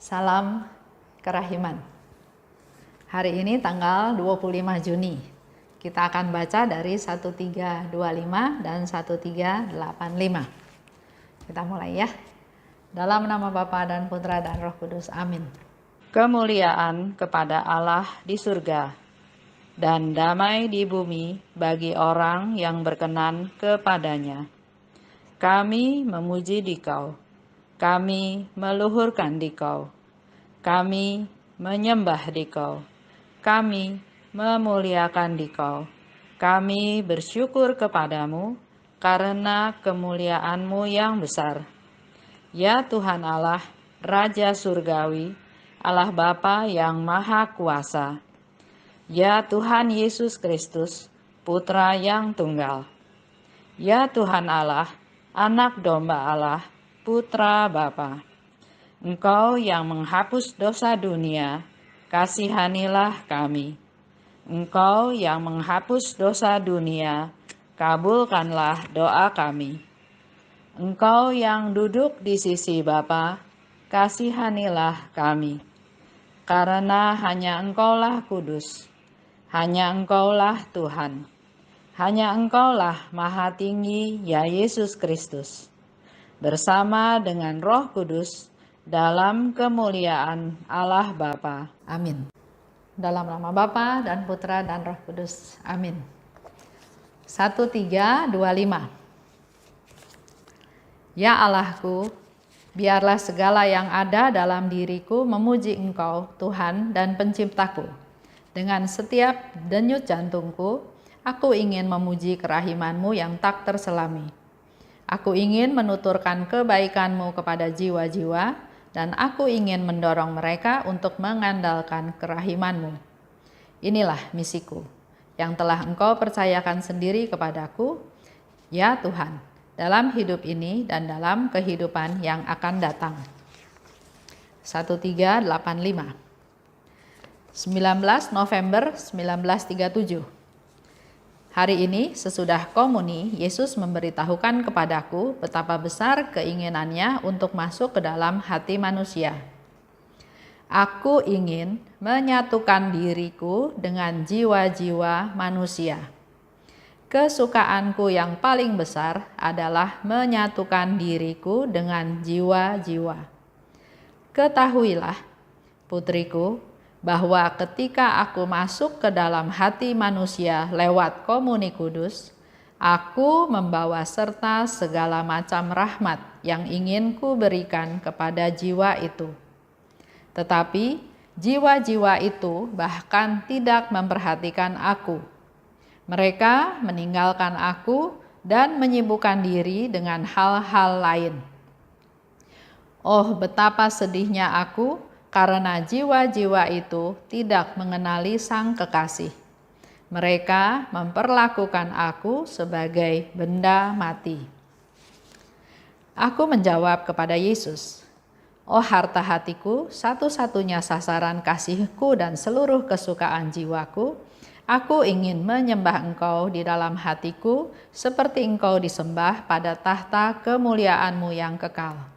Salam kerahiman. Hari ini tanggal 25 Juni. Kita akan baca dari 1325 dan 1385. Kita mulai ya. Dalam nama Bapa dan Putra dan Roh Kudus. Amin. Kemuliaan kepada Allah di surga dan damai di bumi bagi orang yang berkenan kepadanya. Kami memuji Dikau, kami meluhurkan Dikau, kami menyembah Dikau, kami memuliakan Dikau, kami bersyukur kepadamu karena kemuliaan-Mu yang besar. Ya Tuhan Allah, Raja Surgawi, Allah Bapa yang Maha Kuasa. Ya Tuhan Yesus Kristus, Putra yang Tunggal. Ya Tuhan Allah, Anak Domba Allah, Putra Bapa. Engkau yang menghapus dosa dunia, kasihanilah kami. Engkau yang menghapus dosa dunia, kabulkanlah doa kami. Engkau yang duduk di sisi Bapa, kasihanilah kami. Karena hanya Engkaulah kudus, hanya Engkaulah Tuhan, hanya Engkaulah Maha Tinggi, ya Yesus Kristus, bersama dengan Roh Kudus dalam kemuliaan Allah Bapa. Amin. Dalam nama Bapa dan Putra dan Roh Kudus. Amin. 1325. Ya Allahku, biarlah segala yang ada dalam diriku memuji Engkau, Tuhan dan Penciptaku. Dengan setiap denyut jantungku, aku ingin memuji kerahiman-Mu yang tak terselami. Aku ingin menuturkan kebaikan-Mu kepada jiwa-jiwa, dan aku ingin mendorong mereka untuk mengandalkan kerahiman-Mu. Inilah misiku, yang telah Engkau percayakan sendiri kepadaku, ya Tuhan, dalam hidup ini dan dalam kehidupan yang akan datang. 1385. 19 November 1937. Hari ini sesudah komuni, Yesus memberitahukan kepadaku betapa besar keinginannya untuk masuk ke dalam hati manusia. Aku ingin menyatukan diriku dengan jiwa-jiwa manusia. Kesukaanku yang paling besar adalah menyatukan diriku dengan jiwa-jiwa. Ketahuilah, putriku, bahwa ketika aku masuk ke dalam hati manusia lewat komuni kudus, aku membawa serta segala macam rahmat yang ingin kuberikan kepada jiwa itu. Tetapi jiwa-jiwa itu bahkan tidak memperhatikan aku. Mereka meninggalkan aku dan menyibukkan diri dengan hal-hal lain. Oh, betapa sedihnya aku karena jiwa-jiwa itu tidak mengenali Sang Kekasih. Mereka memperlakukan aku sebagai benda mati. Aku menjawab kepada Yesus, "Oh harta hatiku, satu-satunya sasaran kasihku dan seluruh kesukaan jiwaku, aku ingin menyembah Engkau di dalam hatiku seperti Engkau disembah pada tahta kemuliaan-Mu yang kekal.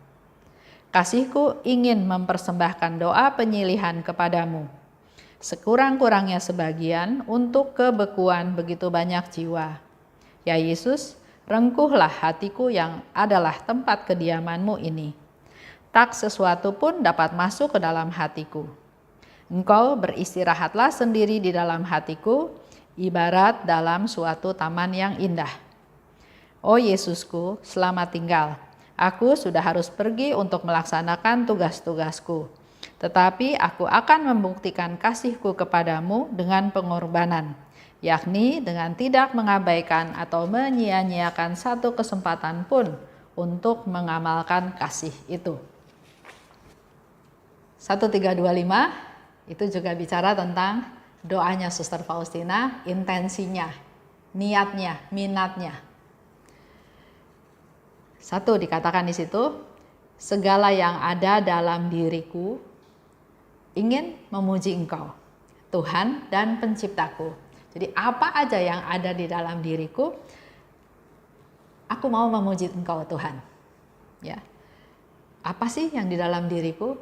Kasihku ingin mempersembahkan doa penyilihan kepadamu, sekurang-kurangnya sebagian untuk kebekuan begitu banyak jiwa. Ya Yesus, rengkuhlah hatiku yang adalah tempat kediaman-Mu ini. Tak sesuatu pun dapat masuk ke dalam hatiku. Engkau beristirahatlah sendiri di dalam hatiku, ibarat dalam suatu taman yang indah. Oh Yesusku, selamat tinggal. Aku sudah harus pergi untuk melaksanakan tugas-tugasku. Tetapi aku akan membuktikan kasihku kepadamu dengan pengorbanan, yakni dengan tidak mengabaikan atau menyia-nyiakan satu kesempatan pun untuk mengamalkan kasih itu." 1325 itu juga bicara tentang doanya Suster Faustina, intensinya, niatnya, minatnya. Satu dikatakan di situ, segala yang ada dalam diriku ingin memuji Engkau, Tuhan dan Penciptaku. Jadi apa aja yang ada di dalam diriku, aku mau memuji Engkau Tuhan. Ya. Apa sih yang di dalam diriku?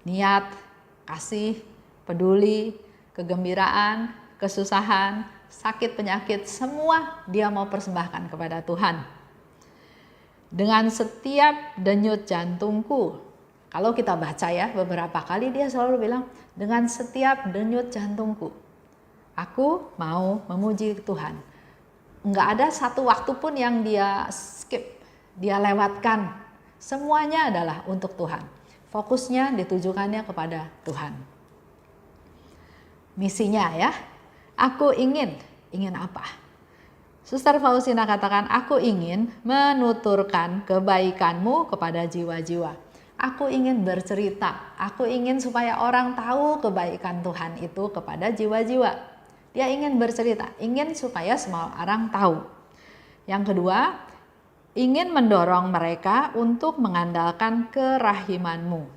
niat, kasih, peduli, kegembiraan, kesusahan, sakit, penyakit, semua dia mau persembahkan kepada Tuhan. Dengan setiap denyut jantungku, kalau kita baca ya beberapa kali dia selalu bilang, dengan setiap denyut jantungku, aku mau memuji Tuhan. Enggak ada satu waktu pun yang dia skip, dia lewatkan. Semuanya adalah untuk Tuhan. Fokusnya ditujukannya kepada Tuhan. Misinya ya, aku ingin apa? Suster Faustina katakan, aku ingin menuturkan kebaikanmu kepada jiwa-jiwa. Aku ingin bercerita, aku ingin supaya orang tahu kebaikan Tuhan itu kepada jiwa-jiwa. Dia ingin bercerita, ingin supaya semua orang tahu. Yang kedua, ingin mendorong mereka untuk mengandalkan kerahimanmu.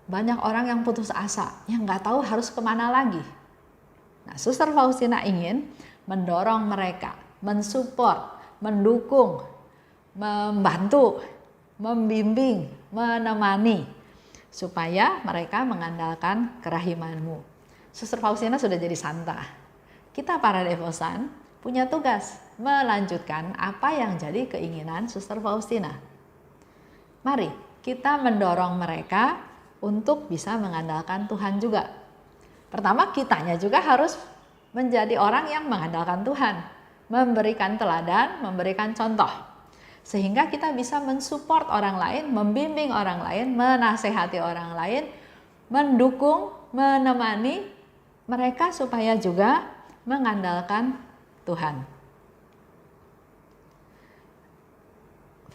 Banyak orang yang putus asa, yang nggak tahu harus kemana lagi. Nah, Suster Faustina ingin mendorong mereka, mensupport, mendukung, membantu, membimbing, menemani, supaya mereka mengandalkan kerahimanmu. Suster Faustina sudah jadi santa. Kita para devosan punya tugas melanjutkan apa yang jadi keinginan Suster Faustina. Mari kita mendorong mereka untuk bisa mengandalkan Tuhan juga. Pertama, kitanya juga harus menjadi orang yang mengandalkan Tuhan, memberikan teladan, memberikan contoh. Sehingga kita bisa mensupport orang lain, membimbing orang lain, menasehati orang lain, mendukung, menemani mereka supaya juga mengandalkan Tuhan.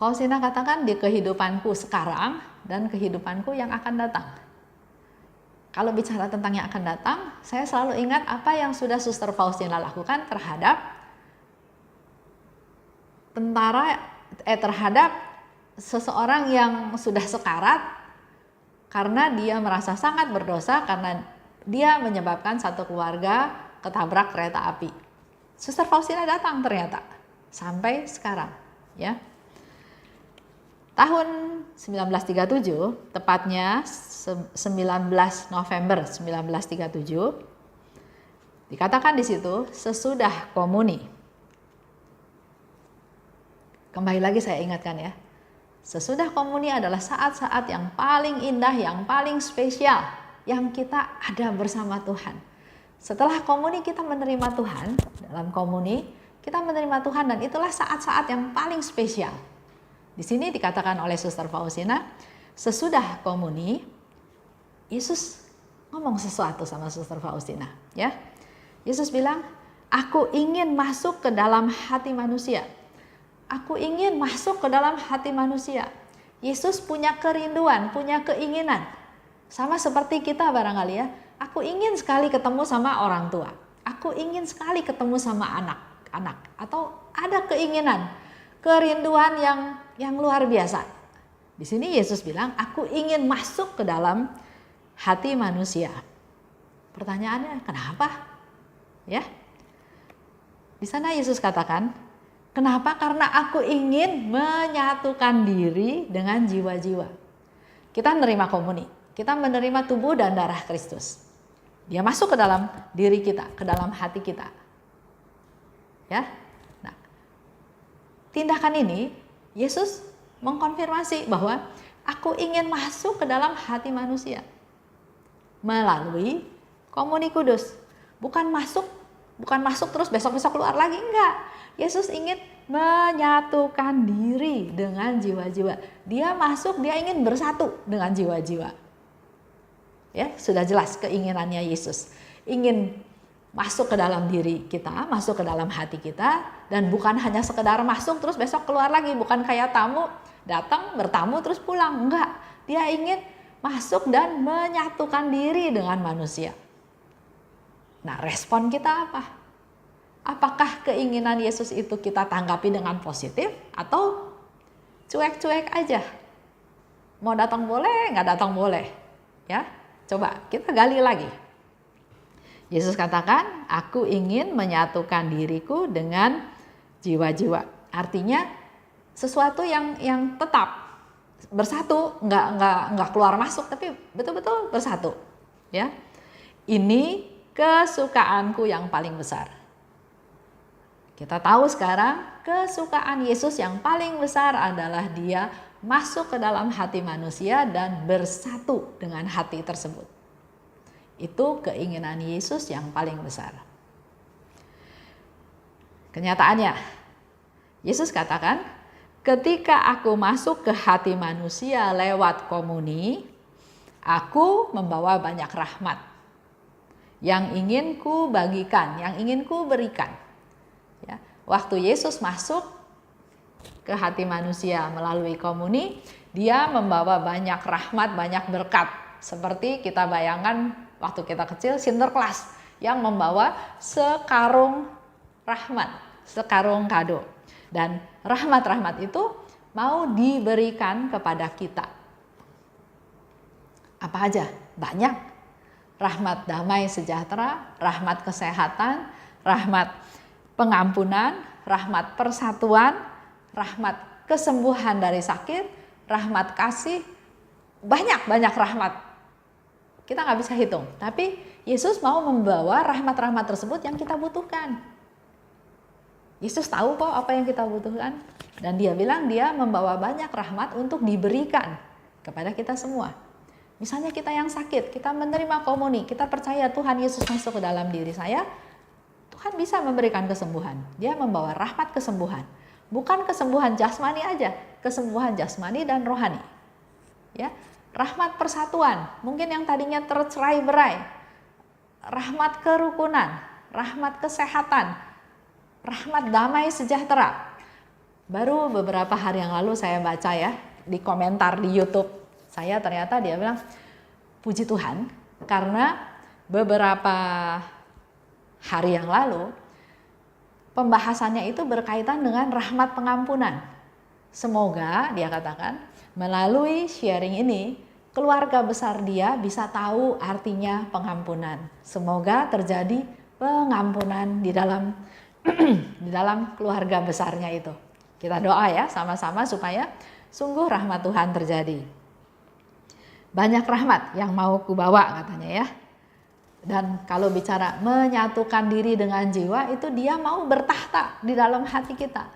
Faustina katakan, di kehidupanku sekarang dan kehidupanku yang akan datang. Kalau bicara tentang yang akan datang, saya selalu ingat apa yang sudah Suster Faustina lakukan terhadap terhadap seseorang yang sudah sekarat karena dia merasa sangat berdosa karena dia menyebabkan satu keluarga ketabrak kereta api. Suster Faustina datang ternyata sampai sekarang, ya. Tahun 1937, tepatnya 19 November 1937, dikatakan di situ sesudah komuni. Kembali lagi saya ingatkan ya, sesudah komuni adalah saat-saat yang paling indah, yang paling spesial, yang kita ada bersama Tuhan. Setelah komuni kita menerima Tuhan, dalam komuni kita menerima Tuhan dan itulah saat-saat yang paling spesial. Di sini dikatakan oleh Suster Faustina, sesudah komuni, Yesus ngomong sesuatu sama Suster Faustina, ya. Yesus bilang, aku ingin masuk ke dalam hati manusia. Aku ingin masuk ke dalam hati manusia. Yesus punya kerinduan, punya keinginan. Sama seperti kita barangkali ya. Aku ingin sekali ketemu sama orang tua. Aku ingin sekali ketemu sama anak-anak. Atau ada keinginan, kerinduan yang luar biasa. Di sini Yesus bilang, aku ingin masuk ke dalam hati manusia. Pertanyaannya, kenapa? Ya. Di sana Yesus katakan, kenapa? Karena aku ingin menyatukan diri dengan jiwa-jiwa. Kita menerima komuni, kita menerima tubuh dan darah Kristus. Dia masuk ke dalam diri kita, ke dalam hati kita. Ya. Nah, tindakan ini Yesus mengkonfirmasi bahwa aku ingin masuk ke dalam hati manusia melalui komuni kudus. Bukan masuk terus besok-besok keluar lagi, enggak. Yesus ingin menyatukan diri dengan jiwa-jiwa. Dia masuk, dia ingin bersatu dengan jiwa-jiwa. Ya, sudah jelas keinginannya Yesus. Ingin masuk ke dalam diri kita, masuk ke dalam hati kita, dan bukan hanya sekedar masuk terus besok keluar lagi, bukan kayak tamu datang bertamu terus pulang, enggak. Dia ingin masuk dan menyatukan diri dengan manusia. Nah, respon kita apa? Apakah keinginan Yesus itu kita tanggapi dengan positif atau cuek-cuek aja? Mau datang boleh, nggak datang boleh, ya? Coba kita gali lagi. Yesus katakan, aku ingin menyatukan diriku dengan jiwa-jiwa. Artinya sesuatu yang tetap, bersatu, nggak keluar masuk, tapi betul-betul bersatu. Ya, ini kesukaanku yang paling besar. Kita tahu sekarang kesukaan Yesus yang paling besar adalah dia masuk ke dalam hati manusia dan bersatu dengan hati tersebut. Itu keinginan Yesus yang paling besar. Kenyataannya, Yesus katakan, ketika aku masuk ke hati manusia lewat komuni, aku membawa banyak rahmat yang ingin ku bagikan, yang ingin ku berikan. Ya, waktu Yesus masuk ke hati manusia melalui komuni, dia membawa banyak rahmat, banyak berkat. Seperti kita bayangkan waktu kita kecil, Sinterklas yang membawa sekarung rahmat, sekarung kado. Dan rahmat-rahmat itu mau diberikan kepada kita. Apa aja? Banyak. Rahmat damai sejahtera, rahmat kesehatan, rahmat pengampunan, rahmat persatuan, rahmat kesembuhan dari sakit, rahmat kasih, banyak rahmat. Kita nggak bisa hitung, tapi Yesus mau membawa rahmat-rahmat tersebut yang kita butuhkan. Yesus tahu kok apa yang kita butuhkan, dan dia bilang dia membawa banyak rahmat untuk diberikan kepada kita semua. Misalnya kita yang sakit, kita menerima komuni, kita percaya Tuhan Yesus masuk ke dalam diri saya, Tuhan bisa memberikan kesembuhan. Dia membawa rahmat kesembuhan. Bukan kesembuhan jasmani aja, kesembuhan jasmani dan rohani. Ya, rahmat persatuan, mungkin yang tadinya tercerai-berai. Rahmat kerukunan, rahmat kesehatan, rahmat damai sejahtera. Baru beberapa hari yang lalu saya baca ya, di komentar di YouTube saya, ternyata dia bilang, puji Tuhan, karena beberapa hari yang lalu pembahasannya itu berkaitan dengan rahmat pengampunan. Semoga, dia katakan, melalui sharing ini keluarga besar dia bisa tahu artinya pengampunan. Semoga terjadi pengampunan di dalam di dalam keluarga besarnya itu. Kita doa ya sama-sama supaya sungguh rahmat Tuhan terjadi. Banyak rahmat yang mau kubawa katanya ya. Dan kalau bicara menyatukan diri dengan jiwa, itu dia mau bertahta di dalam hati kita.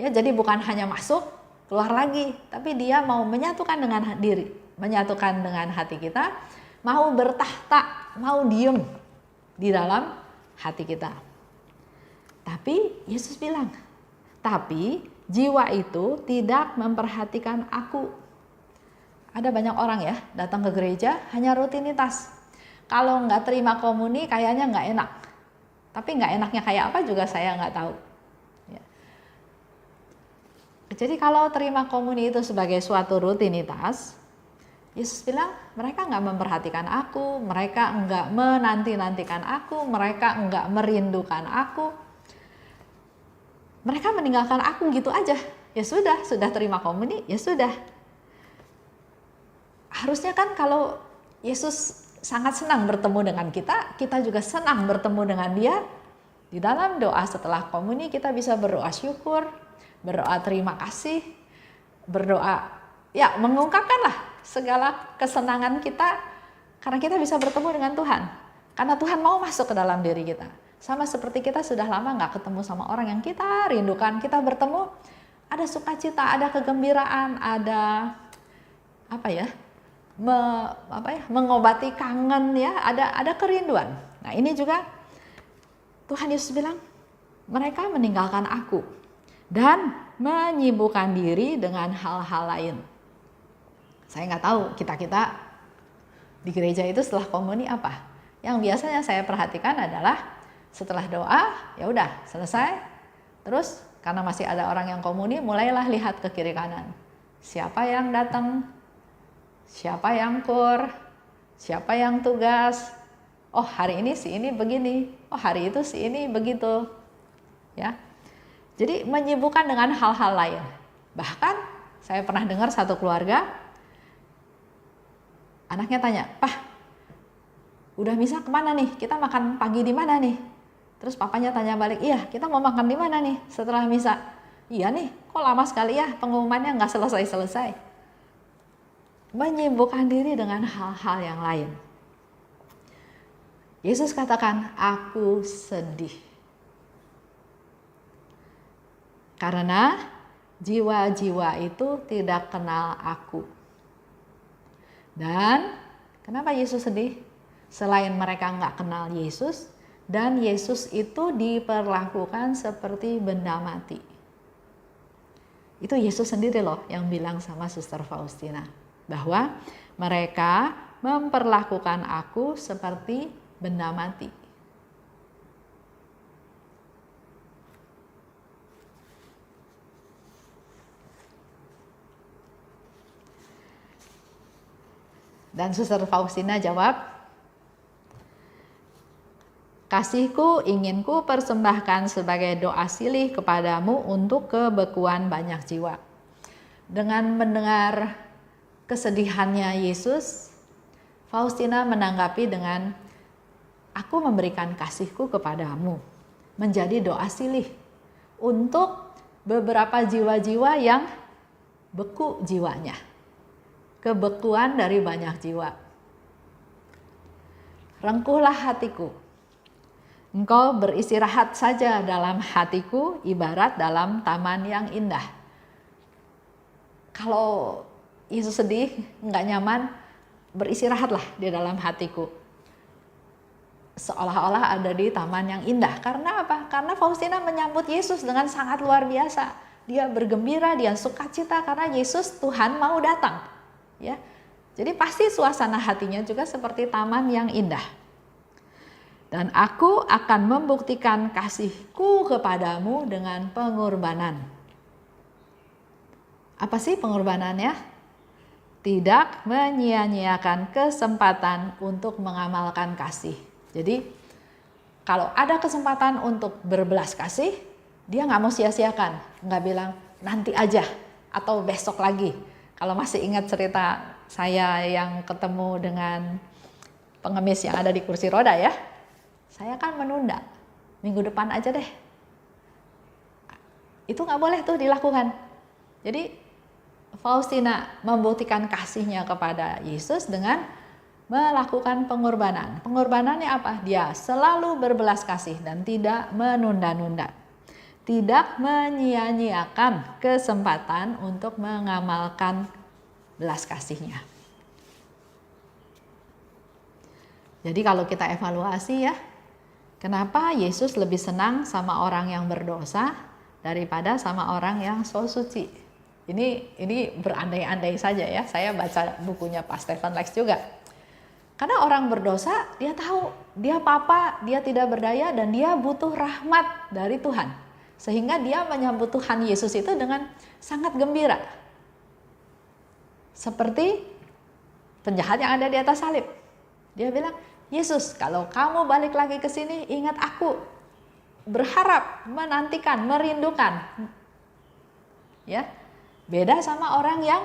Ya, jadi bukan hanya masuk, keluar lagi, tapi dia mau menyatukan dengan diri, menyatukan dengan hati kita, mau bertahta, mau diem di dalam hati kita. Tapi Yesus bilang, tapi jiwa itu tidak memperhatikan aku. Ada banyak orang ya datang ke gereja hanya rutinitas. Kalau nggak terima komuni kayaknya nggak enak. Tapi nggak enaknya kayak apa juga saya nggak tahu. Ya. Jadi kalau terima komuni itu sebagai suatu rutinitas, Yesus bilang mereka nggak memperhatikan aku, mereka nggak menanti-nantikan aku, mereka nggak merindukan aku. Mereka meninggalkan aku gitu aja. Ya sudah terima komuni, ya sudah. Harusnya kan kalau Yesus sangat senang bertemu dengan kita, kita juga senang bertemu dengan dia. Di dalam doa setelah komuni kita bisa berdoa syukur, berdoa terima kasih, berdoa ya mengungkapkanlah segala kesenangan kita karena kita bisa bertemu dengan Tuhan. Karena Tuhan mau masuk ke dalam diri kita. Sama seperti kita sudah lama nggak ketemu sama orang yang kita rindukan, kita bertemu, ada sukacita, ada kegembiraan, ada mengobati kangen ya, ada kerinduan. Nah ini juga Tuhan Yesus bilang mereka meninggalkan aku dan menyibukkan diri dengan hal-hal lain. Saya nggak tahu kita di gereja itu setelah komuni apa. Yang biasanya saya perhatikan adalah setelah doa ya udah selesai, terus karena masih ada orang yang komuni mulailah lihat ke kiri kanan. Siapa yang datang? Siapa yang kur, siapa yang tugas, oh hari ini si ini begini, oh hari itu si ini begitu. Ya. Jadi menyibukkan dengan hal-hal lain. Bahkan saya pernah dengar satu keluarga, anaknya tanya, "Pah, udah misa kemana nih? Kita makan pagi di mana nih?" Terus papanya tanya balik, "Iya, kita mau makan di mana nih setelah misa?" "Iya nih, kok lama sekali ya pengumumannya nggak selesai-selesai." menyibukkan diri dengan hal-hal yang lain. Yesus katakan, aku sedih. Karena jiwa-jiwa itu tidak kenal aku. Dan kenapa Yesus sedih? Selain mereka nggak kenal Yesus, dan Yesus itu diperlakukan seperti benda mati. Itu Yesus sendiri loh yang bilang sama Suster Faustina, bahwa mereka memperlakukan aku seperti benda mati. Dan Suster Faustina jawab, kasihku ingin ku persembahkan sebagai doa silih kepadamu untuk kebekuan banyak jiwa. Dengan mendengar kesedihannya Yesus, Faustina menanggapi dengan, aku memberikan kasihku kepadamu, menjadi doa silih untuk beberapa jiwa-jiwa yang beku jiwanya. Kebekuan dari banyak jiwa. Rengkuhlah hatiku. Engkau beristirahat saja dalam hatiku, ibarat dalam taman yang indah. Kalau Yesus sedih, nggak nyaman, beristirahatlah di dalam hatiku. Seolah-olah ada di taman yang indah. Karena apa? Karena Faustina menyambut Yesus dengan sangat luar biasa. Dia bergembira, dia sukacita karena Yesus Tuhan mau datang. Ya, jadi pasti suasana hatinya juga seperti taman yang indah. Dan aku akan membuktikan kasihku kepadamu dengan pengorbanan. Apa sih pengorbanannya? Tidak menyia-nyiakan kesempatan untuk mengamalkan kasih. Jadi kalau ada kesempatan untuk berbelas kasih, dia nggak mau sia-siakan, nggak bilang nanti aja atau besok lagi. Kalau masih ingat cerita saya yang ketemu dengan pengemis yang ada di kursi roda ya, saya kan menunda, minggu depan aja deh. Itu nggak boleh tuh dilakukan. Jadi Faustina membuktikan kasihnya kepada Yesus dengan melakukan pengorbanan. Pengorbanannya apa? Dia selalu berbelas kasih dan tidak menunda-nunda. Tidak menyia-nyiakan kesempatan untuk mengamalkan belas kasihnya. Jadi kalau kita evaluasi ya, kenapa Yesus lebih senang sama orang yang berdosa daripada sama orang yang so suci? Ini berandai-andai saja ya. Saya baca bukunya Pak Stephen Lex juga. Karena orang berdosa, dia tahu dia papa, dia tidak berdaya dan dia butuh rahmat dari Tuhan. Sehingga dia menyambut Tuhan Yesus itu dengan sangat gembira. Seperti penjahat yang ada di atas salib. Dia bilang, Yesus, kalau kamu balik lagi ke sini, ingat aku. Berharap, menantikan, merindukan. Ya, beda sama orang yang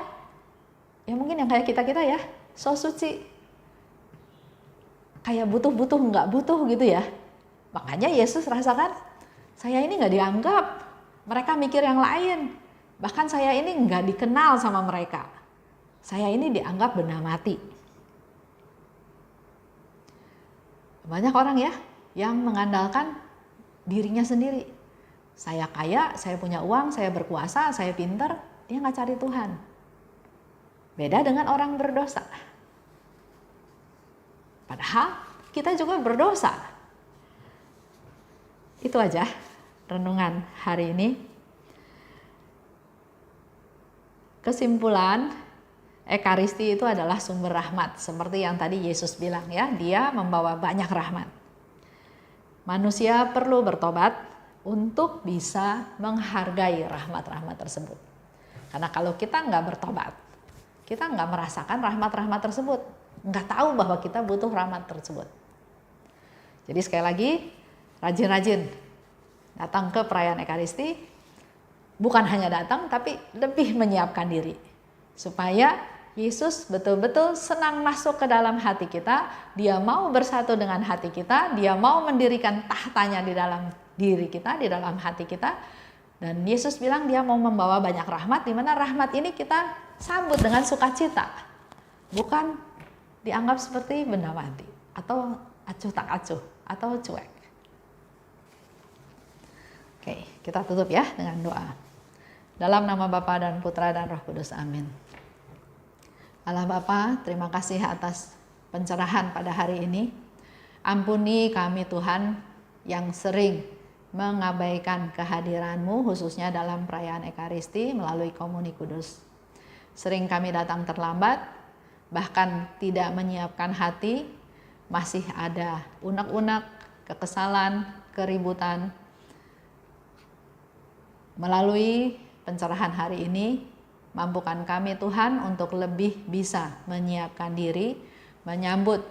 mungkin yang kayak kita-kita ya, so suci. Kayak butuh-butuh, nggak butuh gitu ya. Makanya Yesus rasakan, saya ini nggak dianggap, mereka mikir yang lain. Bahkan saya ini nggak dikenal sama mereka. Saya ini dianggap benda mati. Banyak orang ya yang mengandalkan dirinya sendiri. Saya kaya, saya punya uang, saya berkuasa, saya pintar, dia nggak cari Tuhan. Beda dengan orang berdosa. Padahal kita juga berdosa. Itu aja renungan hari ini. Kesimpulan, Ekaristi itu adalah sumber rahmat. Seperti yang tadi Yesus bilang ya, dia membawa banyak rahmat. Manusia perlu bertobat untuk bisa menghargai rahmat-rahmat tersebut. Karena kalau kita nggak bertobat, kita nggak merasakan rahmat-rahmat tersebut. Nggak tahu bahwa kita butuh rahmat tersebut. Jadi sekali lagi, rajin-rajin datang ke perayaan Ekaristi, bukan hanya datang tapi lebih menyiapkan diri supaya Yesus betul-betul senang masuk ke dalam hati kita. Dia mau bersatu dengan hati kita, dia mau mendirikan tahtanya di dalam diri kita, di dalam hati kita. Dan Yesus bilang dia mau membawa banyak rahmat, di mana rahmat ini kita sambut dengan sukacita. bukan dianggap seperti benda mati atau acuh tak acuh atau cuek. Oke, kita tutup ya dengan doa. Dalam nama Bapa dan Putra dan Roh Kudus, amin. Allah Bapa, terima kasih atas pencerahan pada hari ini. Ampuni kami Tuhan yang sering mengabaikan kehadiran-Mu khususnya dalam perayaan Ekaristi melalui komuni kudus. Sering kami datang terlambat, bahkan tidak menyiapkan hati, masih ada unek-unek, kekesalan, keributan. Melalui pencerahan hari ini, mampukan kami Tuhan untuk lebih bisa menyiapkan diri, menyambut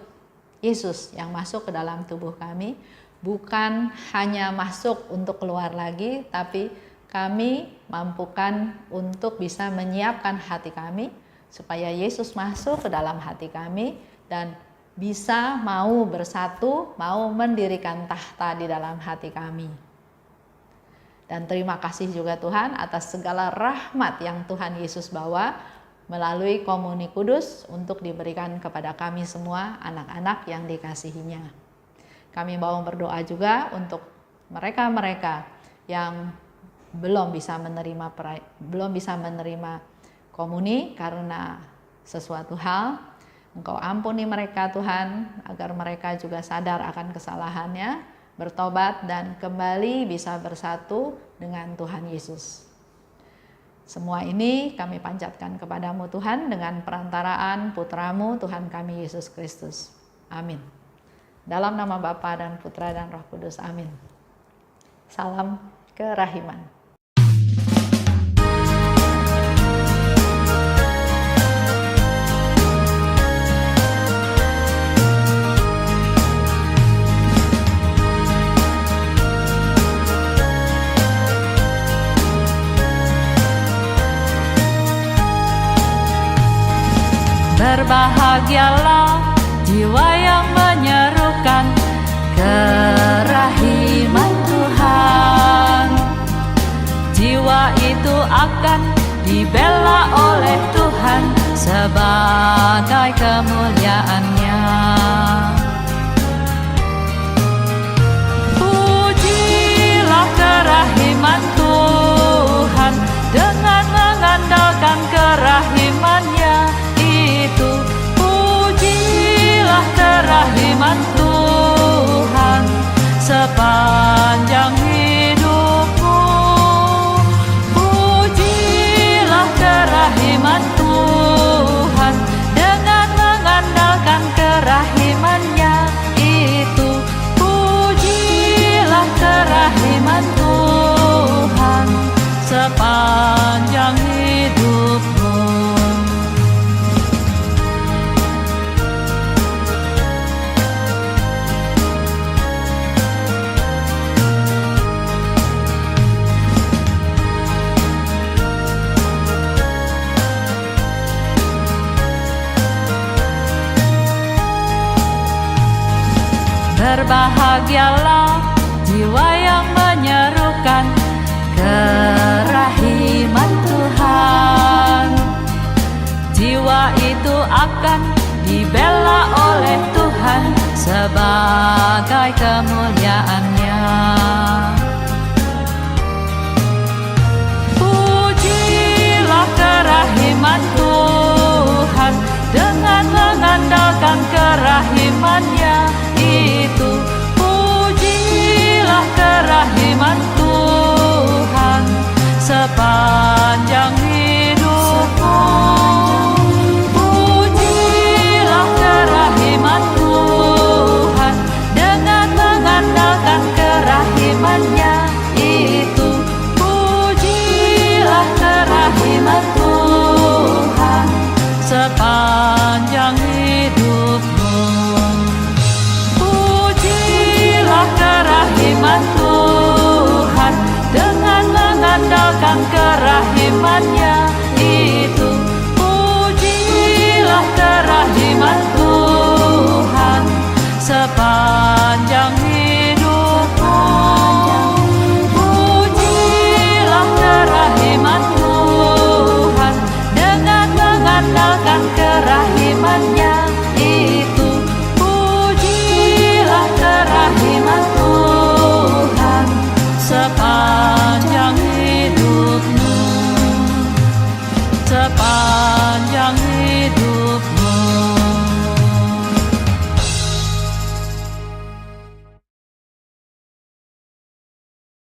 Yesus yang masuk ke dalam tubuh kami, bukan hanya masuk untuk keluar lagi, tapi kami mampukan untuk bisa menyiapkan hati kami, supaya Yesus masuk ke dalam hati kami, dan bisa mau bersatu, mau mendirikan tahta di dalam hati kami. Dan terima kasih juga Tuhan atas segala rahmat yang Tuhan Yesus bawa melalui komuni kudus untuk diberikan kepada kami semua anak-anak yang dikasihinya. Kami mau berdoa juga untuk mereka-mereka yang belum bisa menerima komuni karena sesuatu hal. Engkau ampuni mereka Tuhan, agar mereka juga sadar akan kesalahannya, bertobat dan kembali bisa bersatu dengan Tuhan Yesus. Semua ini kami panjatkan kepadamu Tuhan dengan perantaraan Putra-Mu Tuhan kami Yesus Kristus. Amin. Dalam nama Bapa dan Putra dan Roh Kudus. Amin. Salam kerahiman. Berbahagialah jiwa yang menyerukan kerahiman Tuhan. Jiwa itu akan dibela oleh Tuhan sebagai kemuliaan-Nya. Pujilah kerahiman Tuhan dengan mengandalkan kerahiman-Nya. Pujilah kerahiman Tuhan sepanjang hidupmu. Pujilah kerahiman Tuhan dengan mengandalkan kerahiman-Nya itu. Pujilah kerahiman Tuhan sepanjang hidupmu. Berbahagialah jiwa yang menyerukan kerahiman Tuhan. Jiwa itu akan dibela oleh Tuhan sebagai kemuliaan-Nya. Pujilah kerahiman Tuhan dengan mengandalkan kerahiman-Nya itu. Pujilah kerahiman Tuhan sepanjang hidupmu. Pujilah kerahiman Tuhan dengan mengandalkan kerahiman-Nya itu. Pujilah kerahiman Tuhan sepanjang hidupmu. Pujilah kerahiman Tuhan dengan mengandalkan kerahiman-Nya itu. Pujilah kerahiman Tuhan sepanjang hidupmu. Pujilah kerahiman Tuhan dengan mengandalkan kerahiman firman-Nya itu.